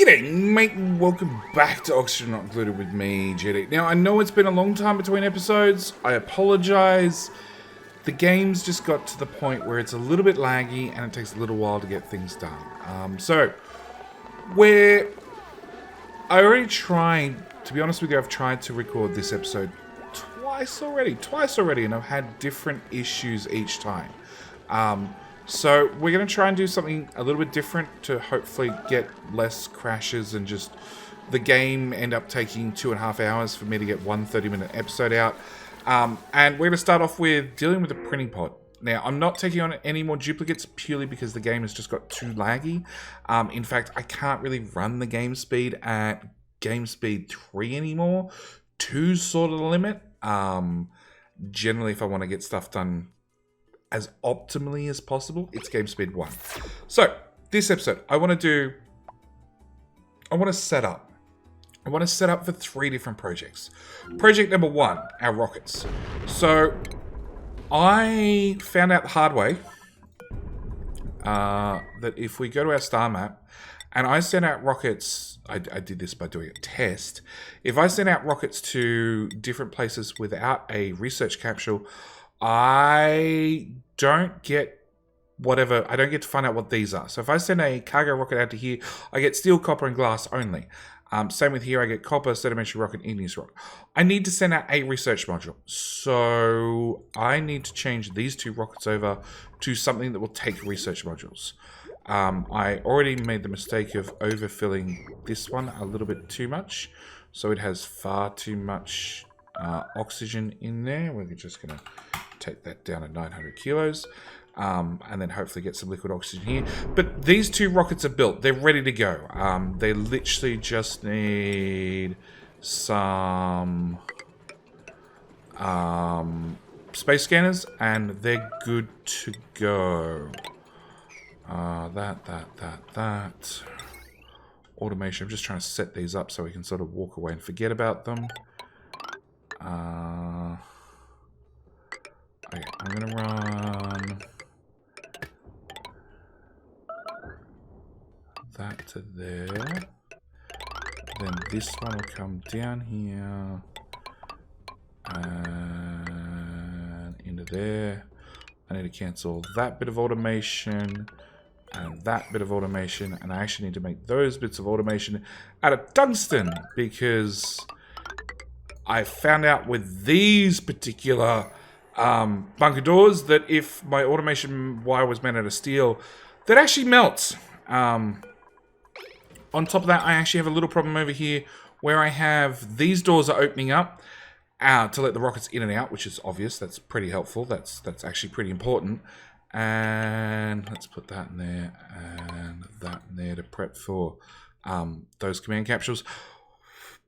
G'day, mate, and welcome back to Oxygen Not Included with me, JD. Now, I know it's been a long time between episodes. I apologize. The game's just got to the point where it's a little bit laggy and it takes a little while to get things done. I already tried, to be honest with you, I've tried to record this episode twice already, and I've had different issues each time. So we're going to try and do something a little bit different to hopefully get less crashes and just the game end up taking 2.5 hours for me to get one 30-minute episode out. And we're going to start off with dealing with the printing pod. Now, I'm not taking on any more duplicates purely because the game has just got too laggy. In fact, I can't really run the game speed at game speed 3 anymore. 2's sort of the limit. Generally, if I want to get stuff done as optimally as possible, it's game speed 1. So, this episode, I want to set up for 3 different projects. Project number 1, our rockets. So, I found out the hard way that if we go to our star map, and I send out rockets, I did this by doing a test. If I send out rockets to different places without a research capsule, I don't get to find out what these are. So if I send a cargo rocket out to here, I get steel, copper, and glass only. Same with here, I get copper, sedimentary rock, and igneous rock. I need to send out a research module. So I need to change these 2 rockets over to something that will take research modules. I already made the mistake of overfilling this one a little bit too much. So it has far too much oxygen in there. We're just going to take that down to 900 kilos. And then hopefully get some liquid oxygen here. But these 2 rockets are built. They're ready to go. They literally just need some space scanners, and they're good to go. That. Automation. I'm just trying to set these up so we can sort of walk away and forget about them. Okay, I'm going to run that to there. Then this one will come down here and into there. I need to cancel that bit of automation and that bit of automation, and I actually need to make those bits of automation out of tungsten because I found out with these particular bunker doors that if my automation wire was made out of steel, that actually melts. On top of that, I actually have a little problem over here where I have these doors are opening up to let the rockets in and out, which is obvious. That's pretty helpful. That's actually pretty important. And let's put that in there and that in there to prep for those command capsules.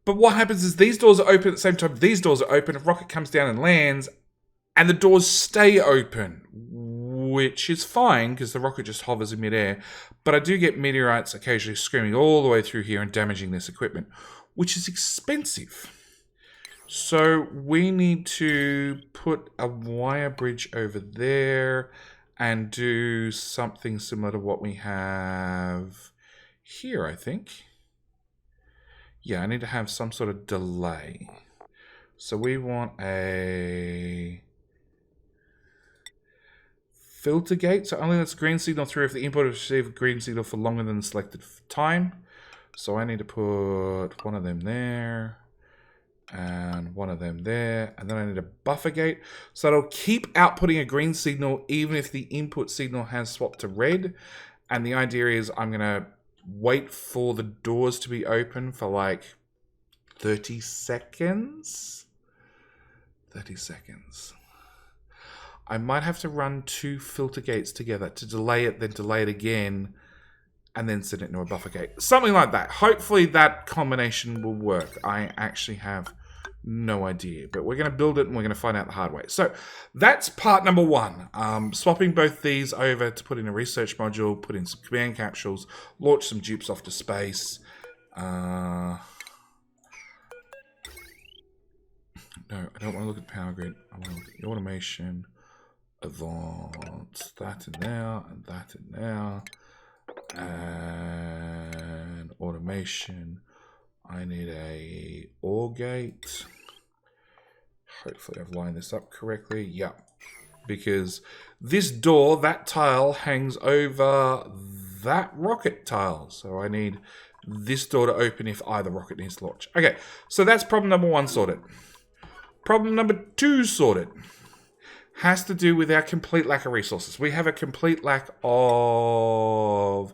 But what happens is these doors are open at the same time these doors are open. A rocket comes down and lands, and the doors stay open, which is fine because the rocket just hovers in midair. But I do get meteorites occasionally screaming all the way through here and damaging this equipment, which is expensive. So we need to put a wire bridge over there and do something similar to what we have here, I think. Yeah, I need to have some sort of delay. So we want a filter gate, so only lets green signal through if the input has received a green signal for longer than the selected time. So I need to put one of them there and one of them there, and then I need a buffer gate so it'll keep outputting a green signal even if the input signal has swapped to red. And the idea is I'm gonna wait for the doors to be open for like 30 seconds. 30 seconds. I might have to run 2 filter gates together to delay it, then delay it again, and then send it into a buffer gate. Something like that. Hopefully that combination will work. I actually have no idea. But we're going to build it and we're going to find out the hard way. So that's part number 1. Swapping both these over to put in a research module, put in some command capsules, launch some dupes off to space. No, I don't want to look at the power grid. I want to look at the automation. Advance that in there and that in there. And automation. I need a OR gate. Hopefully I've lined this up correctly. Yeah. Because this door, that tile, hangs over that rocket tile. So I need this door to open if either rocket needs to launch. Okay, so that's problem number 1 sorted. Problem number 2 sorted. Has to do with our complete lack of resources. We have a complete lack of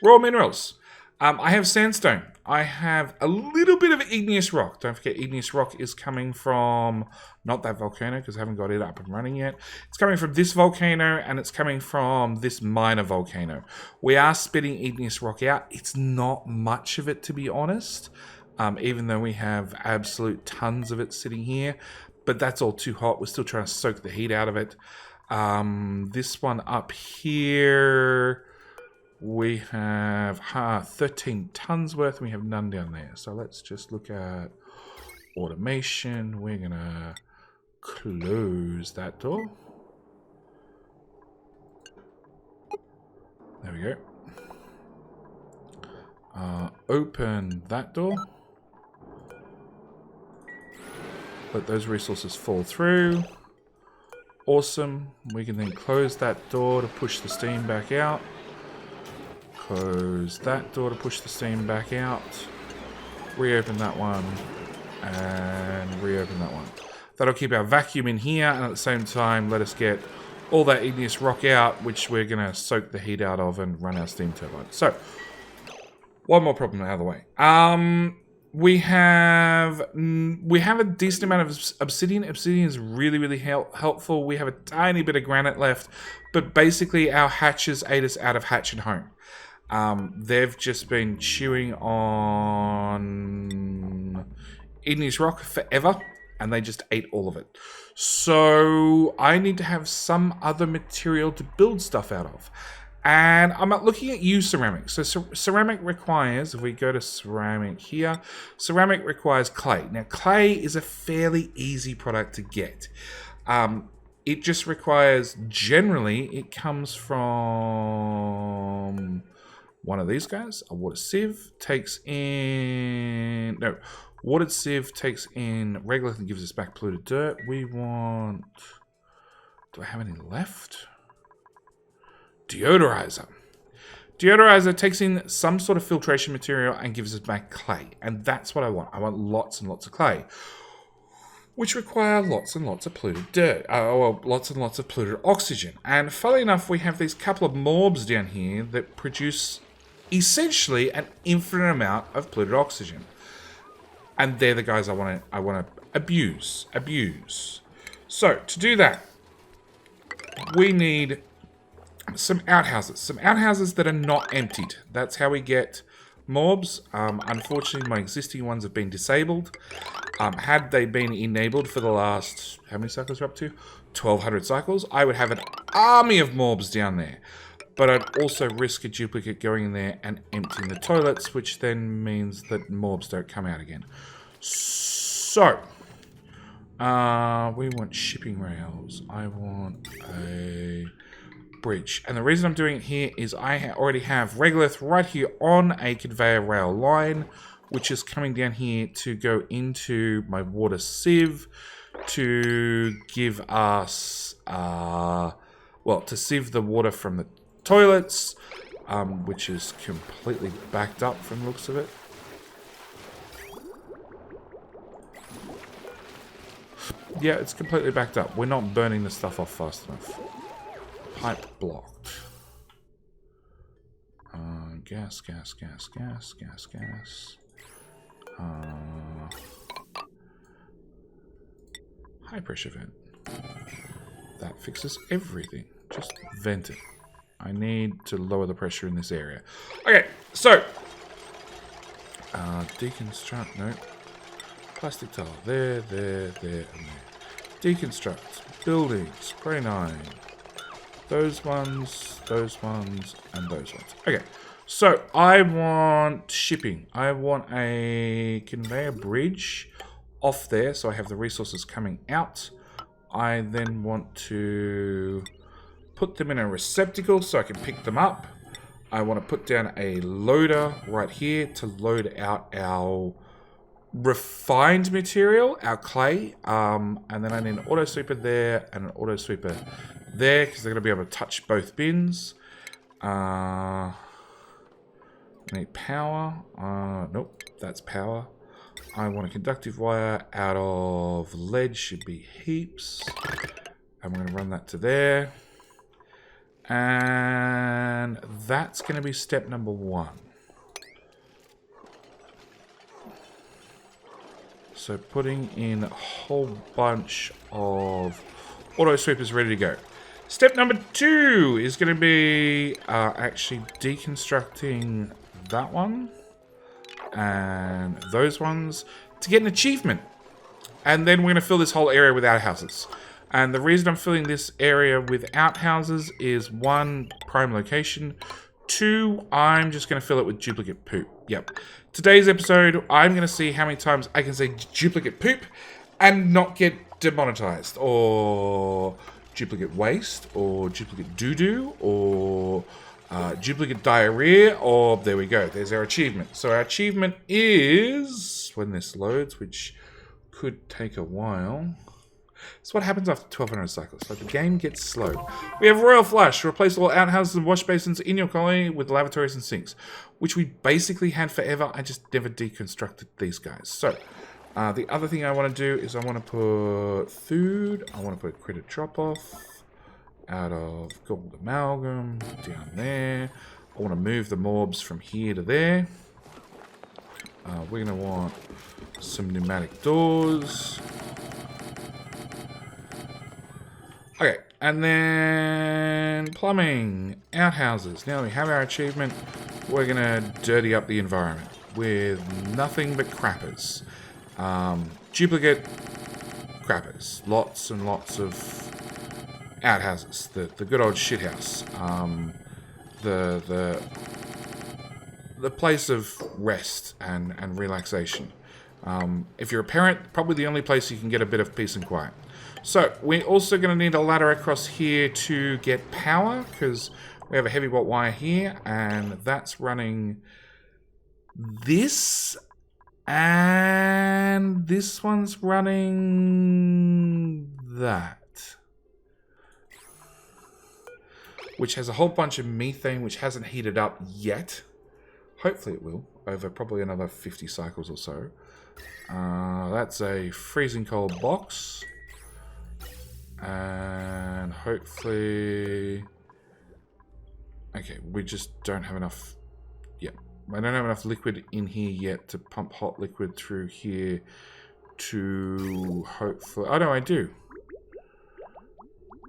raw minerals. I have sandstone. I have a little bit of igneous rock. Don't forget, igneous rock is coming from, not that volcano, because I haven't got it up and running yet. It's coming from this volcano, and it's coming from this minor volcano. We are spitting igneous rock out. It's not much of it, to be honest, even though we have absolute tons of it sitting here. But that's all too hot. We're still trying to soak the heat out of it. This one up here, we have 13 tons worth. We have none down there. So let's just look at automation. We're going to close that door. There we go. Open that door. Let those resources fall through. Awesome. We can then close that door to push the steam back out. Close that door to push the steam back out. Reopen that one. And reopen that one. That'll keep our vacuum in here, and at the same time let us get all that igneous rock out, which we're going to soak the heat out of and run our steam turbine. So, one more problem out of the way. We have a decent amount of obsidian. Obsidian is really, really helpful. We have a tiny bit of granite left, but basically our hatches ate us out of Hatch and Home. They've just been chewing on igneous rock forever, and they just ate all of it. So I need to have some other material to build stuff out of. And I'm looking at used ceramic. So ceramic requires, if we go to ceramic here, ceramic requires clay. Now, clay is a fairly easy product to get. It just requires, generally, it comes from one of these guys. A water sieve takes in, no, watered sieve takes in regolith and gives us back polluted dirt. We want, do I have any left? Deodorizer. Deodorizer takes in some sort of filtration material and gives us back clay. And that's what I want. I want lots and lots of clay, which require lots and lots of polluted dirt. Well, lots and lots of polluted oxygen. And funnily enough, we have these couple of morbs down here that produce essentially an infinite amount of polluted oxygen. And they're the guys I want to abuse. So, to do that, we need some outhouses that are not emptied. That's how we get mobs. Unfortunately, my existing ones have been disabled. Had they been enabled for the last, how many cycles are up to? 1200 cycles. I would have an army of mobs down there. But I'd also risk a duplicate going in there and emptying the toilets, which then means that mobs don't come out again. So, we want shipping rails. I want a bridge. And the reason I'm doing it here is I already have regolith right here on a conveyor rail line, which is coming down here to go into my water sieve to give us, well, to sieve the water from the toilets, which is completely backed up from the looks of it. Yeah, it's completely backed up. We're not burning the stuff off fast enough. Pipe blocked. Gas. High pressure vent. That fixes everything. Just vent it. I need to lower the pressure in this area. Okay, so deconstruct. No. Plastic tile. There, and there. Deconstruct. Building. Spray 9. Those ones, and those ones. Okay, so I want shipping. I want a conveyor bridge off there, so I have the resources coming out. I then want to put them in a receptacle so I can pick them up. I want to put down a loader right here to load out our refined material, our clay. And then I need an auto sweeper there and an auto sweeper there because they're going to be able to touch both bins. I need power. Nope, that's power. I want a conductive wire out of lead, should be heaps. And we're going to run that to there. And that's going to be step number 1. So putting in a whole bunch of auto sweepers ready to go. Step number 2 is going to be actually deconstructing that one and those ones to get an achievement. And then we're going to fill this whole area with outhouses. And the reason I'm filling this area with outhouses is 1, prime location. 2, I'm just going to fill it with duplicate poop. Yep. Today's episode, I'm going to see how many times I can say duplicate poop and not get demonetized. Or duplicate waste, or duplicate doo-doo, or duplicate diarrhea, or there we go. There's our achievement. So our achievement is, when this loads, which could take a while... It's what happens after 1200 cycles. Like the game gets slow. We have Royal Flush. Replace all outhouses and wash basins in your colony with lavatories and sinks. Which we basically had forever. I just never deconstructed these guys. So, the other thing I want to do is I want to put food. I want to put critter drop-off out of gold amalgam down there. I want to move the mobs from here to there. We're going to want some pneumatic doors. Okay, and then plumbing, outhouses. Now that we have our achievement, we're going to dirty up the environment with nothing but crappers. Duplicate crappers. Lots and lots of outhouses. The good old shithouse. The place of rest and relaxation. If you're a parent, probably the only place you can get a bit of peace and quiet. So, we're also going to need a ladder across here to get power, because we have a heavy bolt wire here, and that's running this, and this one's running that. Which has a whole bunch of methane, which hasn't heated up yet. Hopefully it will, over probably another 50 cycles or so. That's a freezing cold box. And hopefully... Okay, we just don't have enough... Yeah, I don't have enough liquid in here yet to pump hot liquid through here to hopefully... Oh no, I do.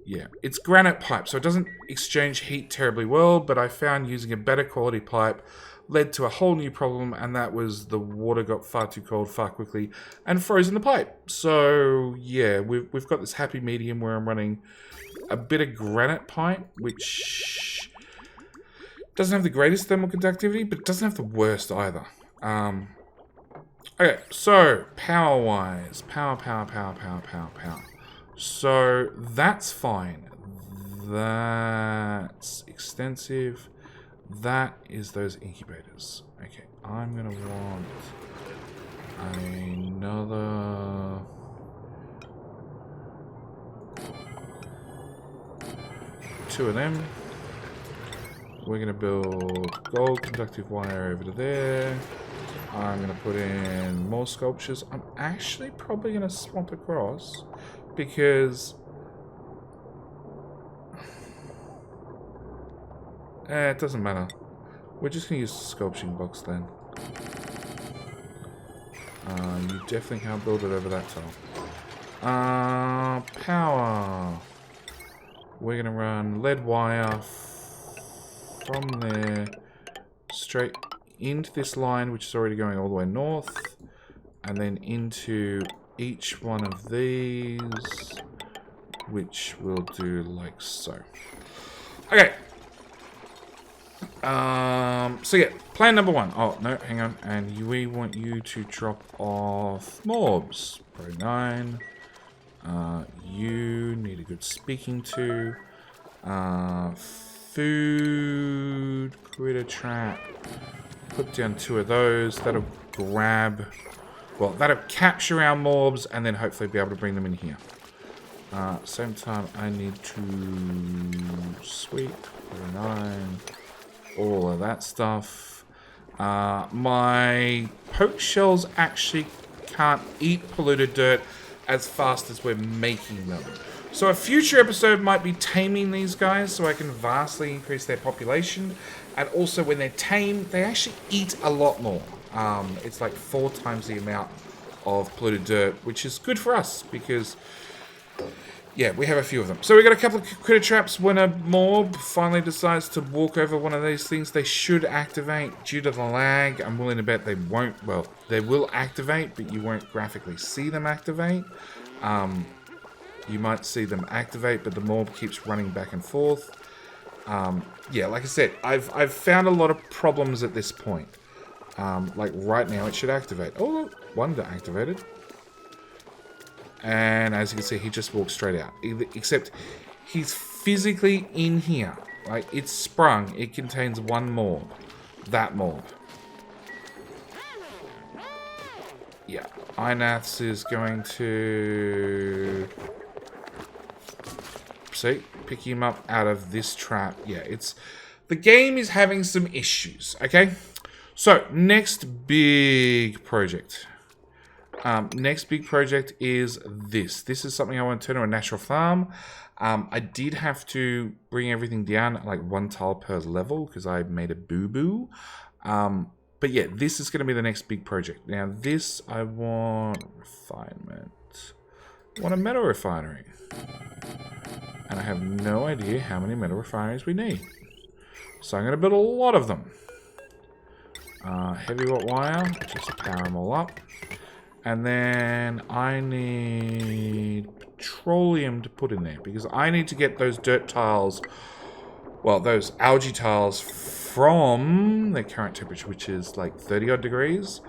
Yeah, it's granite pipe, so it doesn't exchange heat terribly well, but I found using a better quality pipe led to a whole new problem, and that was the water got far too cold far quickly and froze in the pipe. So yeah, we've got this happy medium where I'm running a bit of granite pipe, which doesn't have the greatest thermal conductivity, but it doesn't have the worst either. Okay, so power-wise, power. So that's fine. That's extensive. That is those incubators. Okay, I'm going to want another... two of them. We're going to build gold conductive wire over to there. I'm going to put in more sculptures. I'm actually probably going to swap across because... it doesn't matter. We're just going to use the sculpting box then. You definitely can't build it over that tile. Power. We're going to run lead wire from there straight into this line, which is already going all the way north, and then into each one of these, which we'll do like so. Okay. So yeah, plan number 1. Oh, no, hang on. And we want you to drop off mobs. Pro 9. You need a good speaking to. food critter trap. Put down 2 of those. That'll grab... Well, that'll capture our mobs and then hopefully be able to bring them in here. Same time, I need to sweep, 9, all of that stuff. My poke shells actually can't eat polluted dirt as fast as we're making them. So a future episode might be taming these guys so I can vastly increase their population. And also when they're tamed, they actually eat a lot more. It's like 4 times the amount of polluted dirt, which is good for us because... yeah, we have a few of them. So we got a couple of critter traps. When a mob finally decides to walk over one of these things, they should activate. Due to the lag, I'm willing to bet they won't. Well, they will activate, but you won't graphically see them activate. You might see them activate, but the mob keeps running back and forth. Yeah, like I said, I've found a lot of problems at this point. Like right now, it should activate. Oh, look, one got activated. And as you can see, he just walks straight out. Except he's physically in here. Like, it's sprung. It contains 1 mob. That mob. Yeah. Inaths is going to... see? Pick him up out of this trap. Yeah, it's... the game is having some issues, okay? So, next big project. Next big project is this. This is something I want to turn to a natural farm. I did have to bring everything down like 1 tile per level because I made a boo-boo. But yeah, this is going to be the next big project. Now this, I want refinement. I want a metal refinery. And I have no idea how many metal refineries we need. So I'm going to build a lot of them. Heavy wrought wire, just to power them all up. And then I need petroleum to put in there because I need to get those dirt tiles, well, those algae tiles from their current temperature, which is like 30 odd degrees.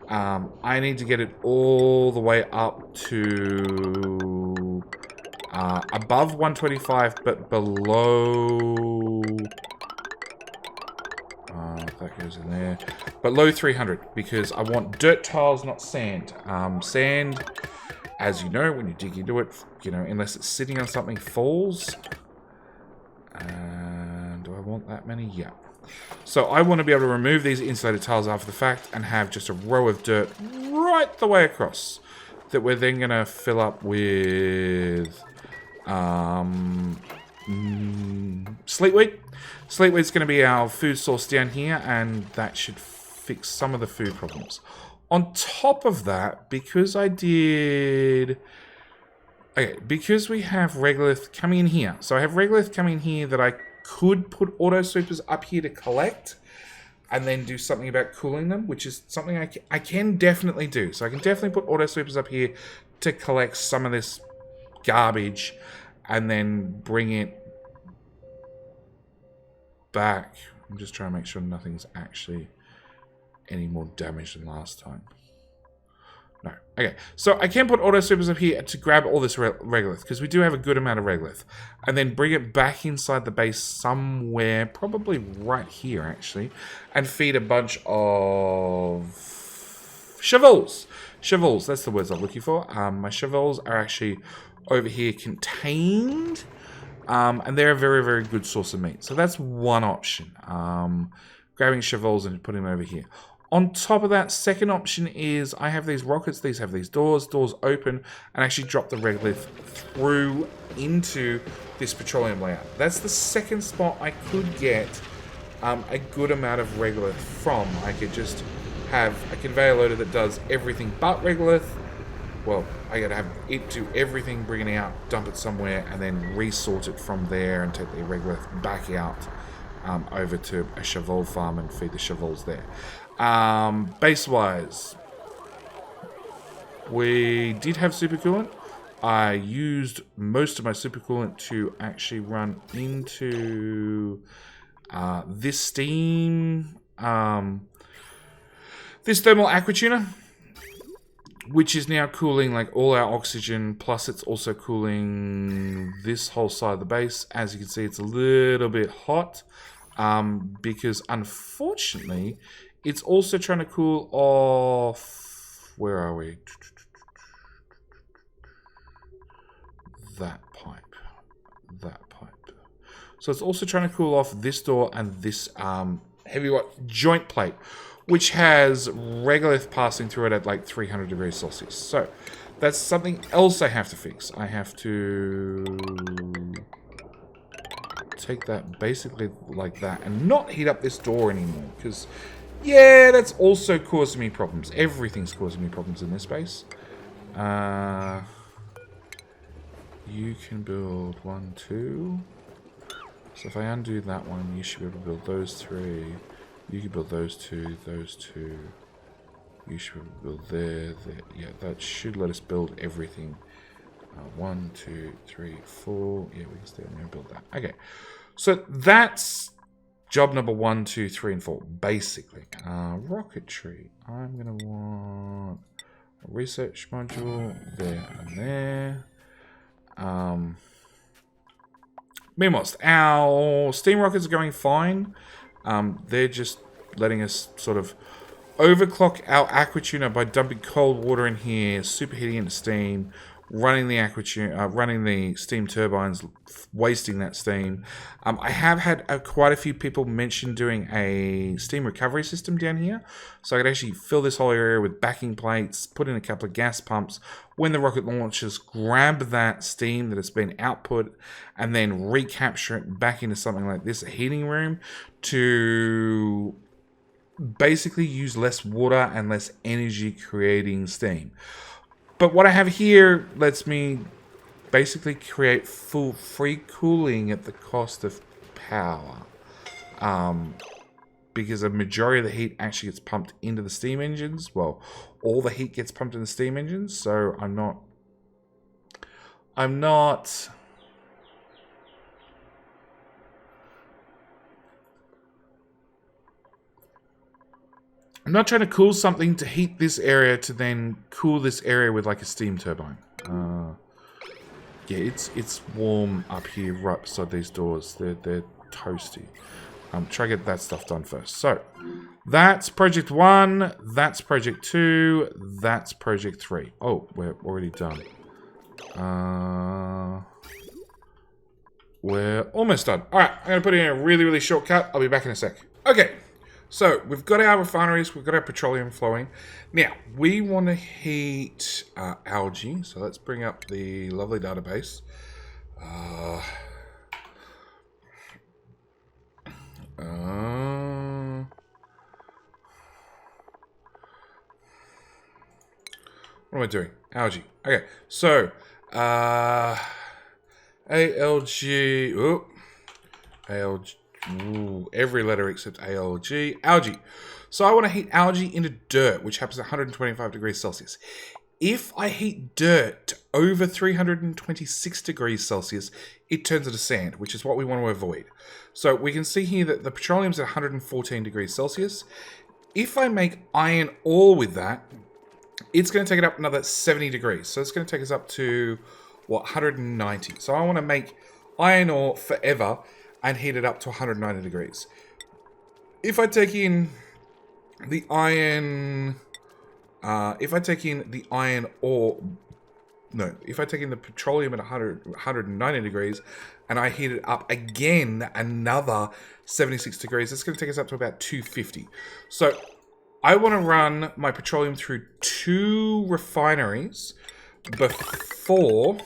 I need to get it all the way up to above 125, but below... that goes in there. But low 300, because I want dirt tiles, not sand. Sand, as you know, when you dig into it, you know, unless it's sitting on something, falls. And do I want that many? Yeah. So I want to be able to remove these insulated tiles after the fact and have just a row of dirt right the way across that we're then going to fill up with sleetweed. Sleetweed's going to be our food source down here, and that should fix some of the food problems. On top of that, because I did... okay, because we have regolith coming in here. So I have regolith coming in here that I could put auto sweepers up here to collect and then do something about cooling them, which is something I can definitely do. So I can definitely put auto sweepers up here to collect some of this garbage and then bring it back. I'm just trying to make sure nothing's actually any more damage than last time. No. Okay, so I can put auto sweepers up here to grab all this regolith, because we do have a good amount of regolith, and then bring it back inside the base somewhere, probably right here actually, and feed a bunch of shovels. Shovels, that's the words I'm looking for. My shovels are actually over here contained, and they're a very, very good source of meat. So that's one option. Grabbing shovels and putting them over here. On top of that, second option is I have these rockets, these have these doors open, and actually drop the regolith through into this petroleum layout. That's the second spot I could get a good amount of regolith from. I could just have a conveyor loader that does everything but regolith. Well, I gotta have it do everything, bring it out, dump it somewhere, and then resort it from there and take the regolith back out over to a shovel farm and feed the shovels there. Base-wise, we did have supercoolant. I used most of my supercoolant to actually run into this steam, this thermal aqua tuner. which is now cooling like all our oxygen, plus it's also cooling this whole side of the base. As you can see, it's a little bit hot because unfortunately, it's also trying to cool off. Where are we? That pipe. That pipe. So it's also trying to cool off this door and this heavyweight joint plate, which has regolith passing through it at like 300 degrees Celsius. So that's something else I have to fix. I have to take that basically like that and not heat up this door anymore. Because, yeah, that's also causing me problems. Everything's causing me problems in this base. You can build 1, 2. So if I undo that one, you should be able to build those 3. You can build those 2, those 2. You should be able to build there. Yeah, that should let us build everything. 1, 2, 3, 4. Yeah, we can stay on there and build that. Okay. So that's job number 1, 2, 3, and 4, basically. Rocketry. I'm going to want a research module there and there. Meanwhile, our steam rockets are going fine. They're just letting us sort of overclock our aquatuner by dumping cold water in here, superheating into steam, running the steam turbines, wasting that steam. I have had quite a few people mention doing a steam recovery system down here, so I could actually fill this whole area with backing plates, put in a couple of gas pumps. When the rocket launches, grab that steam that has been output and then recapture it back into something like this, a heating room, to basically use less water and less energy creating steam. But what I have here lets me basically create full free cooling at the cost of power. Because a majority of the heat actually gets pumped into the steam engines. Well, all the heat gets pumped in the steam engines, so I'm not trying to cool something to heat this area to then cool this area with like a steam turbine. Yeah, it's warm up here right beside these doors. They're toasty. Try to get that stuff done first. So that's project 1. That's project 2. That's project 3. Oh, we're already done. We're almost done. All right, I'm gonna put in a really, really short cut. I'll be back in a sec. Okay. So, we've got our refineries, we've got our petroleum flowing. Now, we want to heat algae. So, let's bring up the lovely database. What am I doing? Algae. Okay, so, ALG. Oh, ALG. Ooh, every letter except ALG. Algae. So I want to heat algae into dirt, which happens at 125 degrees Celsius. If I heat dirt to over 326 degrees Celsius, it turns into sand, which is what we want to avoid. So we can see here that the petroleum's at 114 degrees Celsius. If I make iron ore with that, it's going to take it up another 70 degrees. So it's going to take us up to, what, 190. So I want to make iron ore forever and heat it up to 190 degrees. If I take in the iron... if I take in the petroleum at 190 degrees, and I heat it up again another 76 degrees, it's going to take us up to about 250. So I want to run my petroleum through 2 refineries before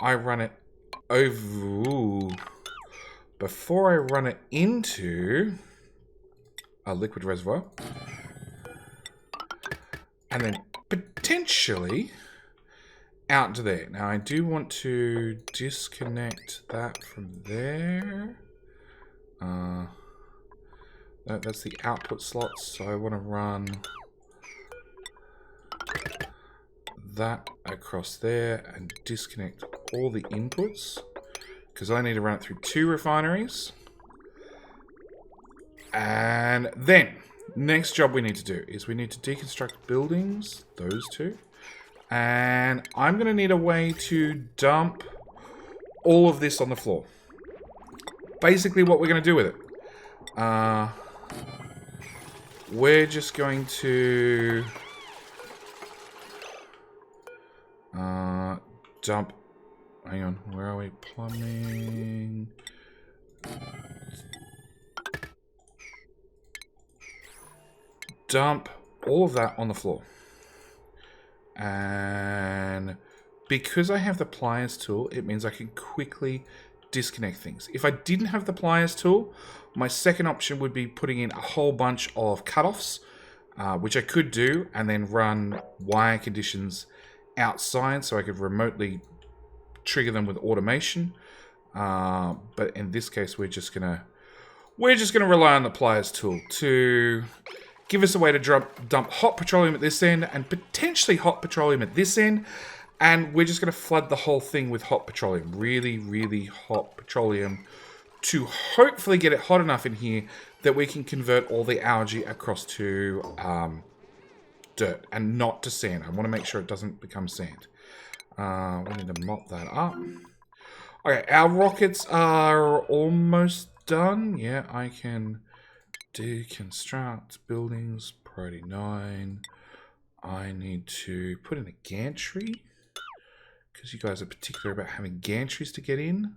I run it before I run it into a liquid reservoir, and then potentially out to there. Now I do want to disconnect that from there. That's the output slots, so I want to run that across there and disconnect all the inputs, because I need to run it through 2 refineries. And then Next job we need to do is we need to deconstruct buildings, those two. And I'm going to need a way to dump all of this on the floor. Basically what we're going to do with it. We're just going to dump. Hang on, where are we? Plumbing. Dump all of that on the floor. And because I have the pliers tool, it means I can quickly disconnect things. If I didn't have the pliers tool, my second option would be putting in a whole bunch of cutoffs, which I could do, and then run wire conditions outside so I could remotely trigger them with automation. But in this case, we're just gonna rely on the pliers tool to give us a way to dump hot petroleum at this end and potentially hot petroleum at this end. And we're just going to flood the whole thing with hot petroleum. Really, really hot petroleum to hopefully get it hot enough in here that we can convert all the algae across to dirt and not to sand. I want to make sure it doesn't become sand. We need to mop that up. Okay, our rockets are almost done. Yeah, I can deconstruct buildings. Priority 9. I need to put in a gantry, because you guys are particular about having gantries to get in.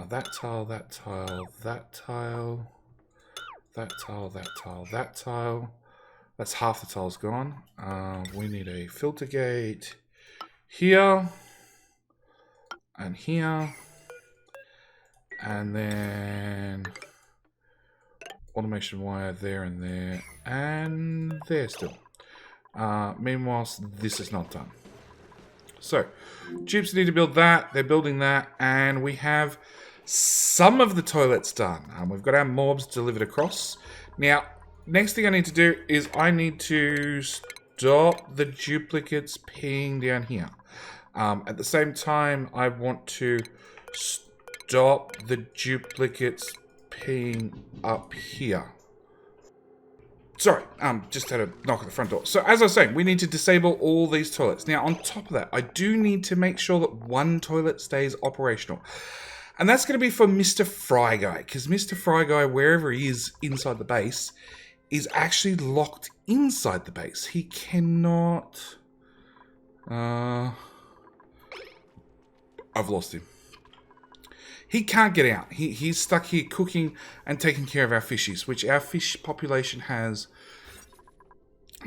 That tile, that tile, that tile, that tile, that tile, that tile. That's half the tiles gone. We need a filter gate here and here. And then automation wire there and there. And there still. Meanwhile, this is not done. So, Jupes need to build that. They're building that. And we have some of the toilets done. We've got our mobs delivered across. Now, next thing I need to do is I need to stop the duplicates peeing down here. At the same time, I want to stop the duplicates peeing up here. Sorry, just had a knock at the front door. So as I was saying, we need to disable all these toilets. Now, on top of that, I do need to make sure that one toilet stays operational. And that's going to be for Mr. Fry Guy, because Mr. Fry Guy, wherever he is inside the base, is actually locked inside the base. He cannot... I've lost him. He can't get out. He's stuck here cooking and taking care of our fishies, which our fish population has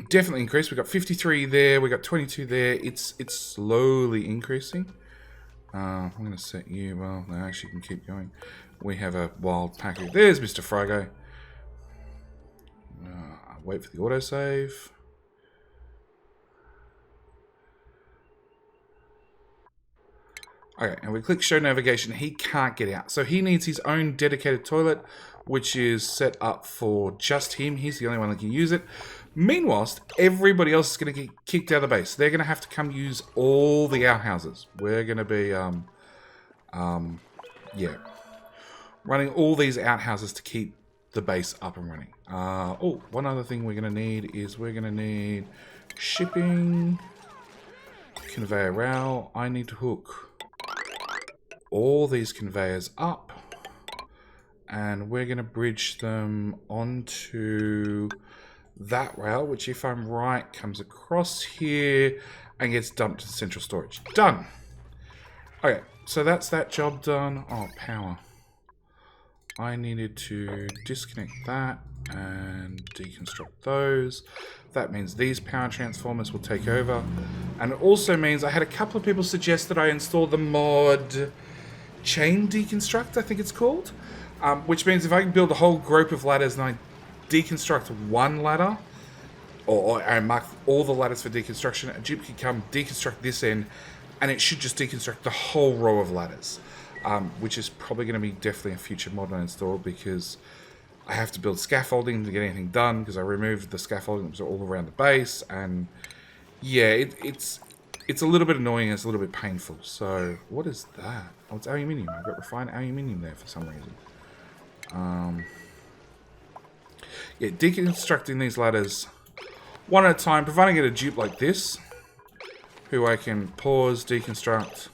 definitely increased. We've got 53 there. We've got 22 there. It's slowly increasing. I'm going to set you... Well, no, actually, you can keep going. We have a wild packet. There's Mr. Frygo. Wait for the autosave. Okay, and we click show navigation. He can't get out. So he needs his own dedicated toilet, which is set up for just him. He's the only one that can use it. Meanwhile, everybody else is going to get kicked out of the base. They're going to have to come use all the outhouses. We're going to be, yeah, running all these outhouses to keep the base up and running. Oh, one other thing we're going to need is we're going to need shipping, conveyor rail. I need to hook all these conveyors up, and we're going to bridge them onto that rail, which, if I'm right, comes across here and gets dumped to the central storage. Done. Okay, so that's that job done. Oh, power. I needed to disconnect that and deconstruct those. That means these power transformers will take over. And it also means I had a couple of people suggest that I install the mod chain deconstruct, I think it's called. Which means if I can build a whole group of ladders and I deconstruct one ladder, or I mark all the ladders for deconstruction, a dupe can come deconstruct this end, and it should just deconstruct the whole row of ladders. Which is probably going to be definitely a future mod I install, because I have to build scaffolding to get anything done, because I removed the scaffolding that was all around the base, and yeah, it's a little bit annoying and it's a little bit painful. So, what is that? Oh, it's aluminium. I've got refined aluminium there for some reason. Yeah, deconstructing these ladders one at a time, providing I get a dupe like this, who I can pause, deconstruct,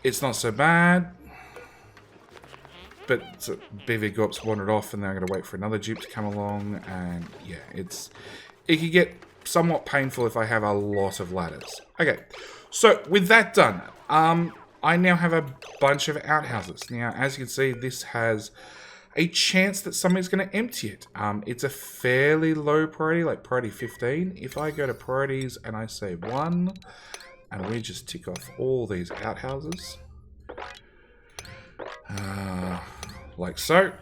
It's not so bad. But BV Gorp's wandered off, and then I'm going to wait for another dupe to come along, and yeah, it could get somewhat painful if I have a lot of ladders. Okay, so with that done, I now have a bunch of outhouses. Now, as you can see, this has a chance that somebody's going to empty it. It's a fairly low priority, like priority 15. If I go to priorities and I say 1, and we just tick off all these outhouses, like so.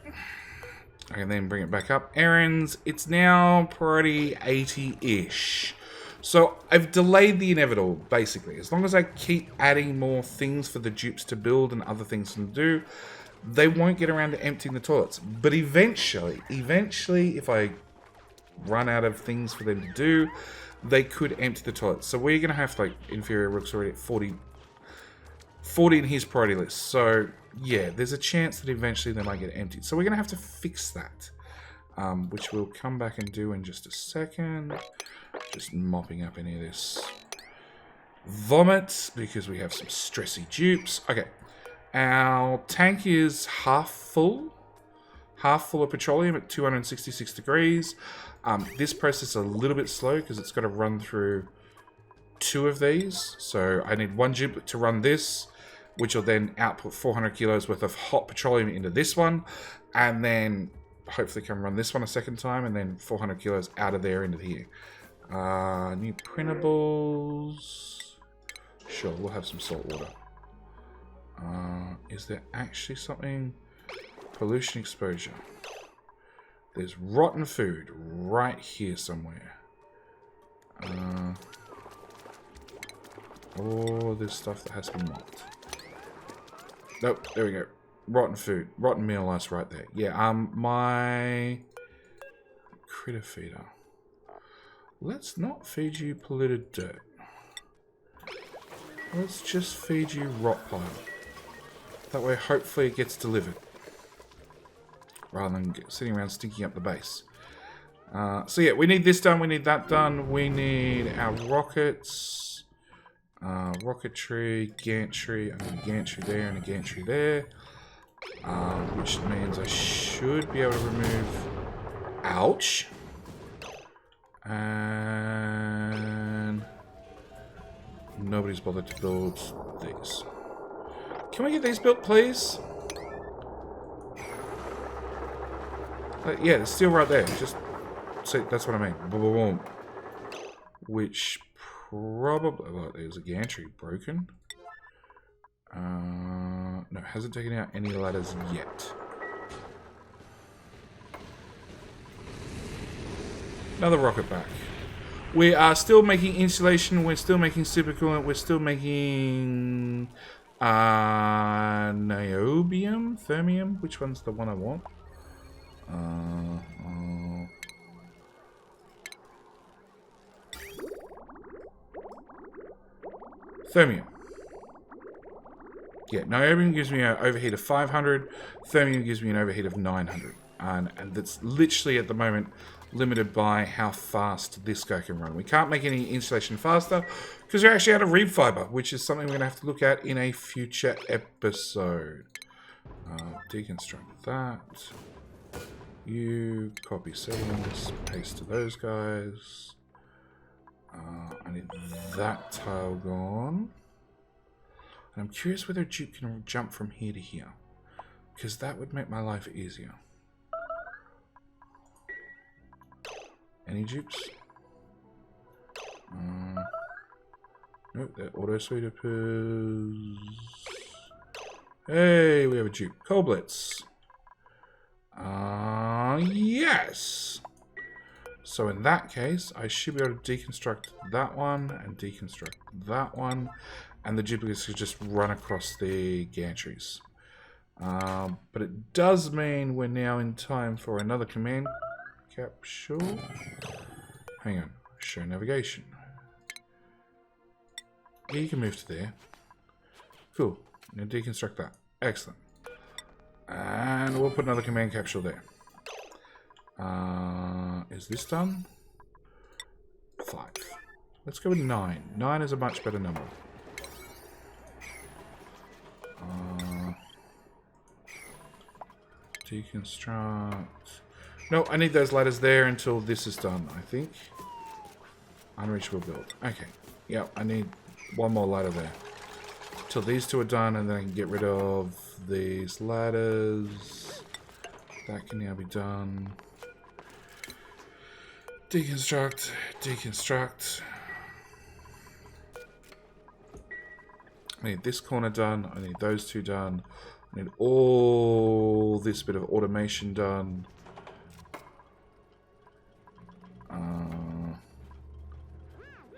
I can then bring it back up. Errands, it's now priority 80-ish. So I've delayed the inevitable, basically. As long as I keep adding more things for the dupes to build and other things to do, they won't get around to emptying the toilets. But eventually, if I run out of things for them to do, they could empty the toilets. So we're going to have, like, Inferior Rook's already at 40 in his priority list. So, yeah, there's a chance that eventually they might get emptied. So we're going to have to fix that, which we'll come back and do in just a second. Just mopping up any of this vomit, because we have some stressy dupes. Okay, our tank is half full of petroleum at 266 degrees. This process is a little bit slow because it's got to run through 2 of these. So I need 1 dupe to run this, which will then output 400 kilos worth of hot petroleum into this one, and then hopefully can run this one a second time, and then 400 kilos out of there into here. New printables. Sure, we'll have some salt water. Is there actually something? Pollution exposure. There's rotten food right here somewhere. All this stuff that has to be mopped. Nope, there we go. Rotten food. Rotten meal ice right there. Yeah, my critter feeder. Let's not feed you polluted dirt. Let's just feed you rot pile. That way, hopefully, it gets delivered. Rather than sitting around stinking up the base. So yeah, we need this done, we need that done, we need our rockets. Rocketry, gantry, and a gantry there and a gantry there. Which means I should be able to remove... Ouch! And... nobody's bothered to build these. Can we get these built, please? Yeah, they're still right there. Just see, that's what I mean. Boom, boom, boom. Which probably... well, there's a gantry broken. No, it hasn't taken out any ladders yet. Another rocket back. We are still making insulation. We're still making supercoolant. We're still making niobium, thermium. Which one's the one I want? Thermium. Yeah, niobium gives me an overheat of 500. Thermium gives me an overheat of 900. And that's literally at the moment limited by how fast this guy can run. We can't make any insulation faster because we're actually out of reed fiber, which is something we're going to have to look at in a future episode. Deconstruct that. You copy settings, paste to those guys. I need that tile gone. And I'm curious whether a dupe can jump from here to here, because that would make my life easier. Any dupes? Nope, they're auto sweepers. Hey, we have a dupe. Coal Blitz. Yes! So in that case, I should be able to deconstruct that one and deconstruct that one, and the duplicates could just run across the gantries. But it does mean we're now in time for another command capsule. Hang on. Show navigation. Yeah, you can move to there. Cool. Now deconstruct that. Excellent. And we'll put another command capsule there. Is this done? 5. Let's go with 9. 9 is a much better number. Deconstruct. No, I need those ladders there until this is done, I think. Unreachable build. Okay. Yep, I need one more ladder there. Till these two are done, and then I can get rid of these ladders. That can now be done. Deconstruct. Deconstruct. I need this corner done. I need those two done. I need all this bit of automation done.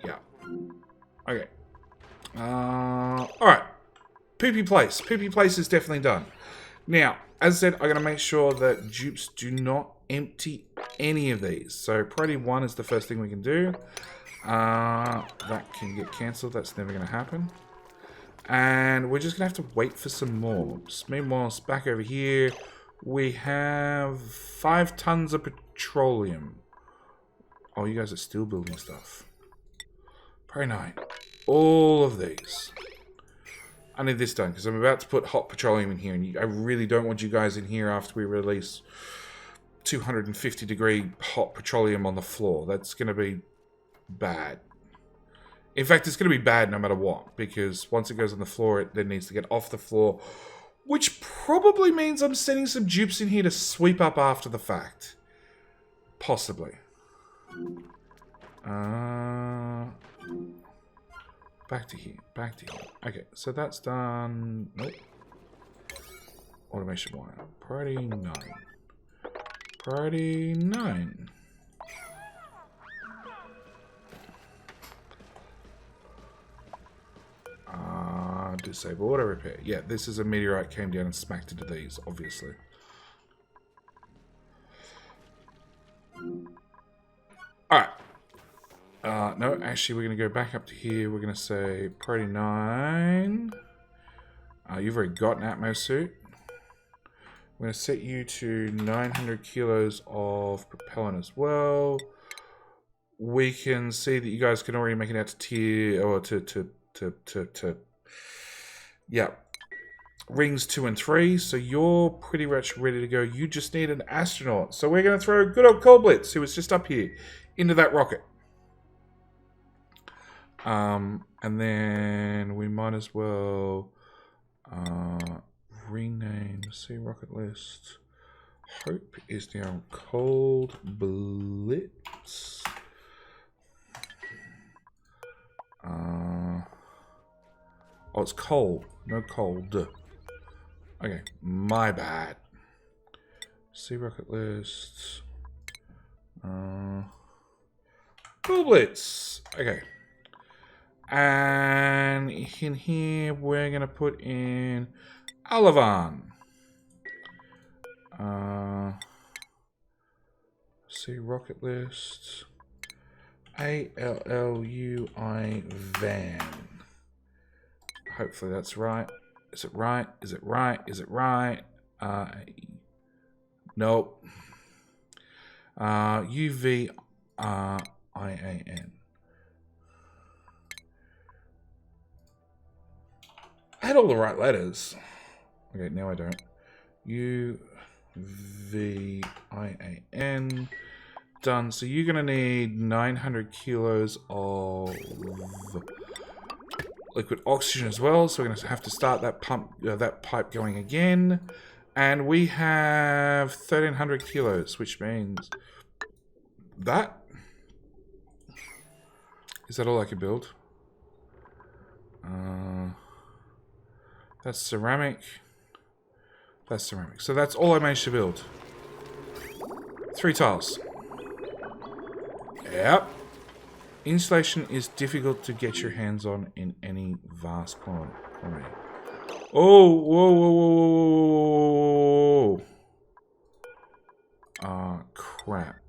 Yeah. Okay. Alright. Poopy Place. Poopy Place is definitely done. Now, as I said, I'm going to make sure that dupes do not empty any of these. So, priority 1 is the first thing we can do. That can get cancelled. That's never going to happen. And we're just going to have to wait for some more. Meanwhile, back over here, we have 5 tons of petroleum. Oh, you guys are still building stuff. Priority 9. All of these. I need this done because I'm about to put hot petroleum in here, and I really don't want you guys in here after we release 250 degree hot petroleum on the floor. That's going to be bad. In fact, it's going to be bad no matter what, because once it goes on the floor, it then needs to get off the floor, which probably means I'm sending some dupes in here to sweep up after the fact. Possibly. Back to here. Back to here. Okay, so that's done. Nope. Automation 1. Priority 9. Priority 9. Disable auto repair. Yeah, this is a meteorite came down and smacked into these, obviously. Alright. No, actually, we're going to go back up to here. We're going to say priority 9. You've already got an Atmo suit. We're going to set you to 900 kilos of propellant as well. We can see that you guys can already make it out to tier, or yeah, rings 2 and 3. So you're pretty much ready to go. You just need an astronaut. So we're going to throw good old Coldblitz, who was just up here, into that rocket. And then we might as well rename the rocket list. Hope is now Cold Blitz. Oh, it's cold, no cold. Okay, my bad. Sea rocket list. Cold Blitz. Okay. And in here, we're going to put in Alavan. See rocket list. ALLUI van. Hopefully that's right. Is it right? Is it right? Is it right? Nope. UVIAN. I had all the right letters. Okay, now I don't. UVIAN. Done. So you're going to need 900 kilos of liquid oxygen as well. So we're going to have to start that pump, that pipe going again. And we have 1,300 kilos, which means that. Is that all I can build? That's ceramic. That's ceramic. So that's all I managed to build. 3 tiles. Yep. Installation is difficult to get your hands on in any vast quantity. Oh, whoa, whoa, whoa, whoa, whoa. Crap.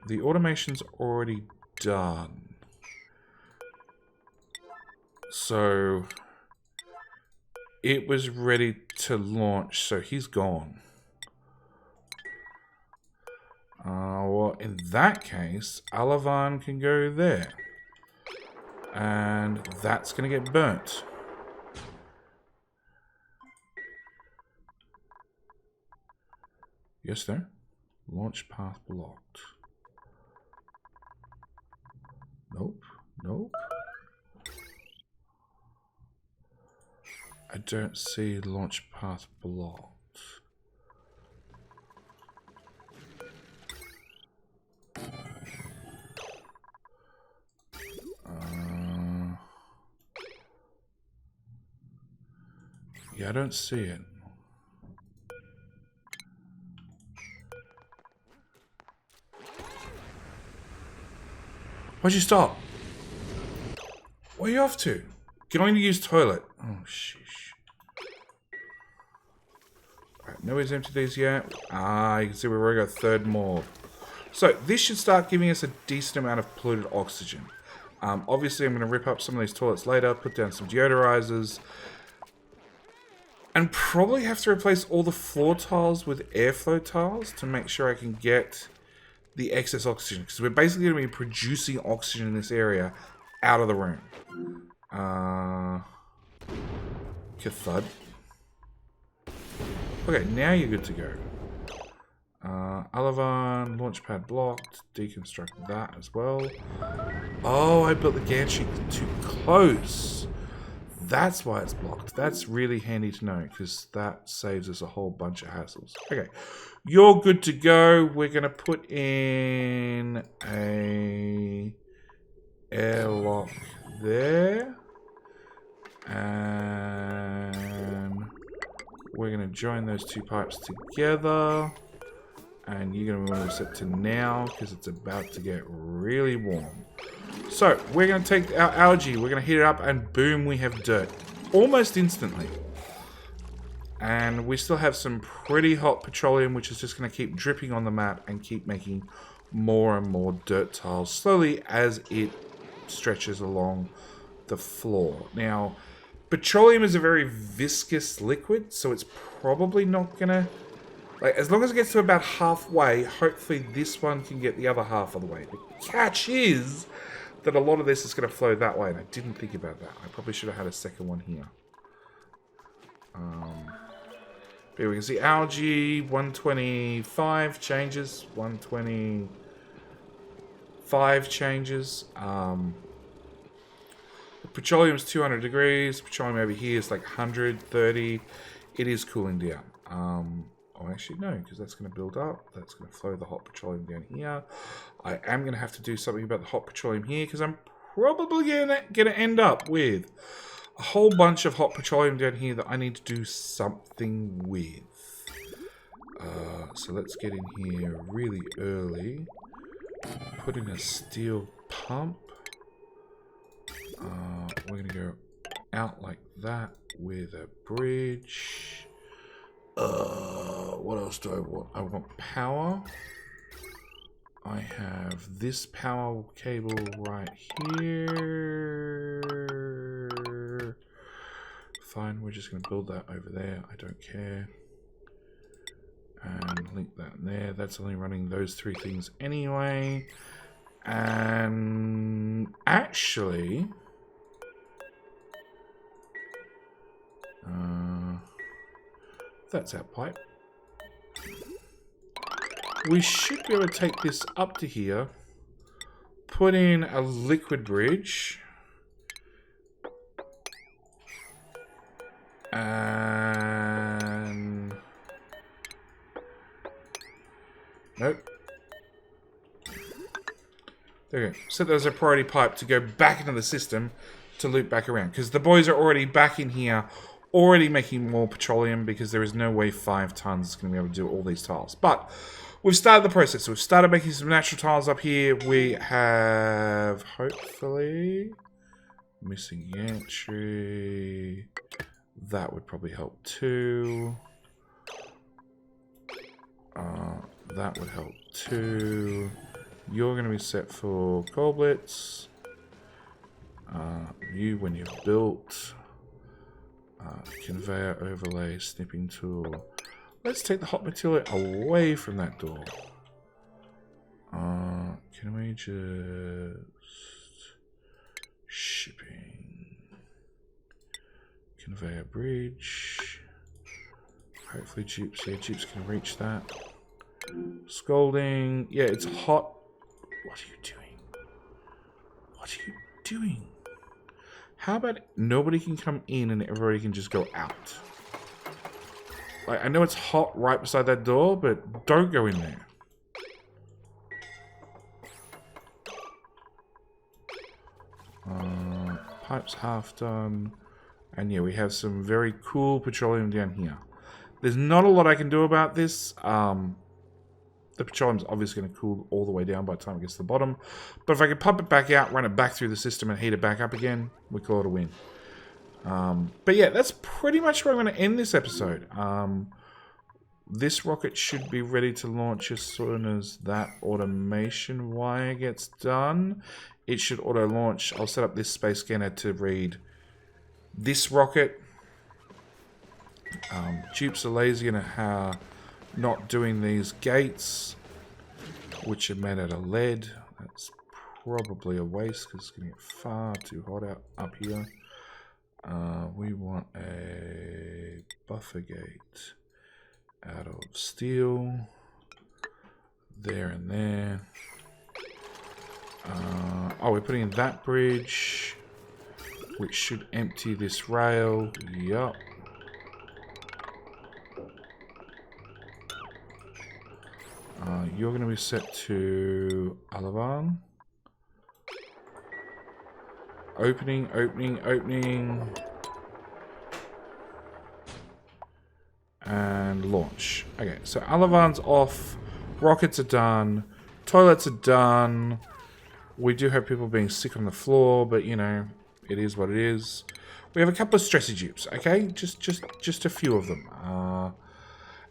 The automation's already done. So it was ready to launch, so he's gone. Well, in that case, Alavan can go there. And that's going to get burnt. Yes, no? Launch path blocked. Nope. Nope. I don't see launch path blocked. Yeah, I don't see it. Why'd you stop? Where are you off to? Going to use toilet. Oh, sheesh. Alright, nobody's emptied these yet. You can see we've already got a third more. So, this should start giving us a decent amount of polluted oxygen. Obviously, I'm going to rip up some of these toilets later, put down some deodorizers, and probably have to replace all the floor tiles with airflow tiles to make sure I can get the excess oxygen. Because we're basically going to be producing oxygen in this area out of the room. Cathud. Okay, now you're good to go. Alavan, launchpad blocked. Deconstruct that as well. Oh, I built the gantry too close. That's why it's blocked. That's really handy to know, because that saves us a whole bunch of hassles. Okay, you're good to go. We're going to put in a airlock there. And we're going to join those two pipes together. And you're going to want to set to now, because it's about to get really warm. So, we're going to take our algae, we're going to heat it up, and boom, we have dirt. Almost instantly. And we still have some pretty hot petroleum, which is just going to keep dripping on the map and keep making more and more dirt tiles slowly as it stretches along the floor. Now, petroleum is a very viscous liquid, so it's probably not going to... Like, as long as it gets to about halfway, hopefully this one can get the other half of the way. The catch is that a lot of this is going to flow that way, and I didn't think about that. I probably should have had a second one here. Here we can see algae, 125 changes, 125 changes. The petroleum's 200 degrees, petroleum over here is like 130. It is cooling down. Oh, actually, no, because that's going to build up. That's going to flow the hot petroleum down here. I am going to have to do something about the hot petroleum here, because I'm probably going to end up with a whole bunch of hot petroleum down here that I need to do something with. So let's get in here really early. Put in a steel pump. We're going to go out like that with a bridge. What else do I want? I want power. I have this power cable right here. Fine, we're just going to build that over there. I don't care. And link that in there. That's only running those three things anyway. And actually... that's our pipe. We should be able to take this up to here, put in a liquid bridge, and nope. There we go. Set that as a priority pipe to go back into the system to loop back around, because the boys are already back in here, already making more petroleum, because there is no way 5 tons is going to be able to do all these tiles. But we've started the process. So we've started making some natural tiles up here. We have, hopefully, missing entry. That would probably help too. That would help too. You're going to be set for Goblets. You, when you're built... conveyor overlay, snipping tool. Let's take the hot material away from that door. Can we just... Shipping. Conveyor bridge. Hopefully Jeeps, yeah, Jeeps can reach that. Scalding. Yeah, it's hot. What are you doing? What are you doing? How about nobody can come in and everybody can just go out? Like, I know it's hot right beside that door, but don't go in there. Pipe's half done. And yeah, we have some very cool petroleum down here. There's not a lot I can do about this. The petroleum's obviously going to cool all the way down by the time it gets to the bottom. But if I can pump it back out, run it back through the system and heat it back up again, we call it a win. But yeah, that's pretty much where I'm going to end this episode. This rocket should be ready to launch as soon as that automation wire gets done. It should auto-launch. I'll set up this space scanner to read this rocket. Dupes are lazy and are not doing these gates, which are made out of lead. That's probably a waste because it's going to get far too hot up here. We want a buffer gate out of steel. There and there. Oh, we're putting in that bridge, which should empty this rail. Yup. You're going to be set to Alavan. Opening, opening, opening. And launch. Okay, so Alavan's off. Rockets are done. Toilets are done. We do have people being sick on the floor, but you know, it is what it is. We have a couple of stressy dupes, okay? Just a few of them.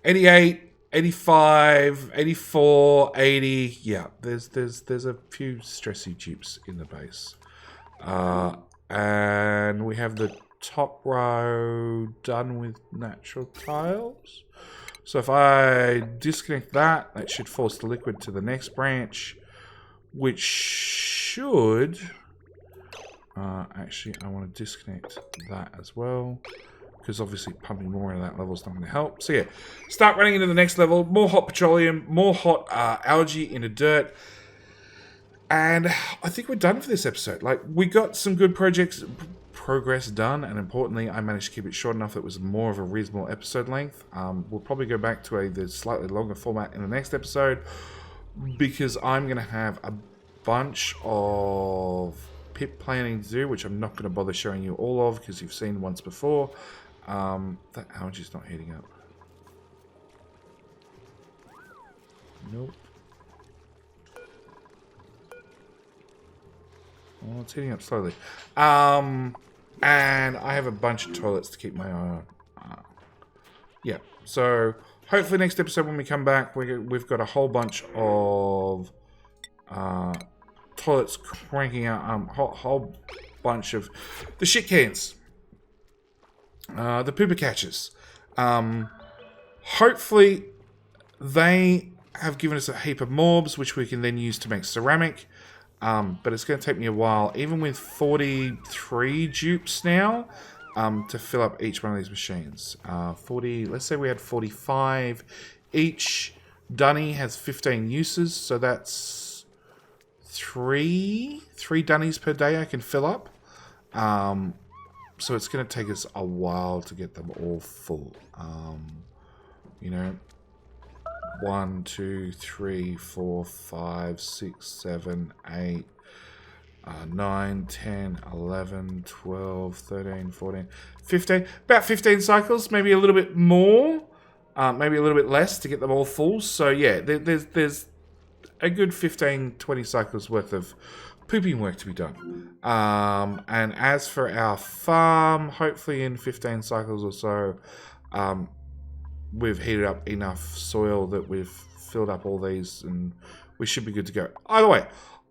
88, 85, 84, 80. Yeah, there's a few stressy dupes in the base. And we have the top row done with natural tiles. So if I disconnect that, that should force the liquid to the next branch, which should... actually, I want to disconnect that as well, because obviously pumping more into that level is not going to help. So yeah, start running into the next level. More hot petroleum, more hot algae in the dirt. And I think we're done for this episode. Like, we got some good progress done, and importantly, I managed to keep it short enough that it was more of a reasonable episode length. We'll probably go back to the slightly longer format in the next episode, because I'm going to have a bunch of pit planning to do, which I'm not going to bother showing you all of, because you've seen once before. That algae's not heating up. Nope. Well, it's heating up slowly. And I have a bunch of toilets to keep my eye on. Yeah, so hopefully next episode when we come back, we've got a whole bunch of toilets cranking out, whole bunch of the shit cans, the pooper catchers. Hopefully they have given us a heap of morbs, which we can then use to make ceramic. But it's going to take me a while, even with 43 dupes now, to fill up each one of these machines. 40, let's say we had 45 each. Dunny has 15 uses, so that's three Dunnies per day I can fill up. So it's going to take us a while to get them all full. You know, 1, 2, 3, 4, 5, 6, 7, 8, 9, 10, 11, 12, 13, 14, 15. About 15 cycles, maybe a little bit more, maybe a little bit less to get them all full. So yeah, there's a good 15, 20 cycles worth of pooping work to be done. And as for our farm, hopefully in 15 cycles or so, we've heated up enough soil that we've filled up all these and we should be good to go. Either way,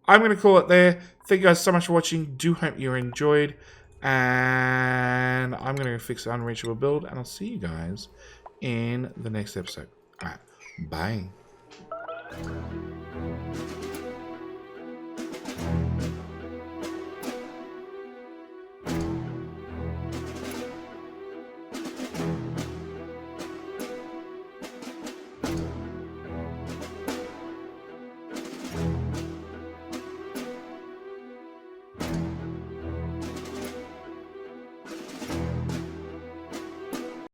I'm going to call it there. Thank you guys so much for watching. Do hope you enjoyed. And I'm going to fix the unreachable build and I'll see you guys in the next episode. Alright, bye.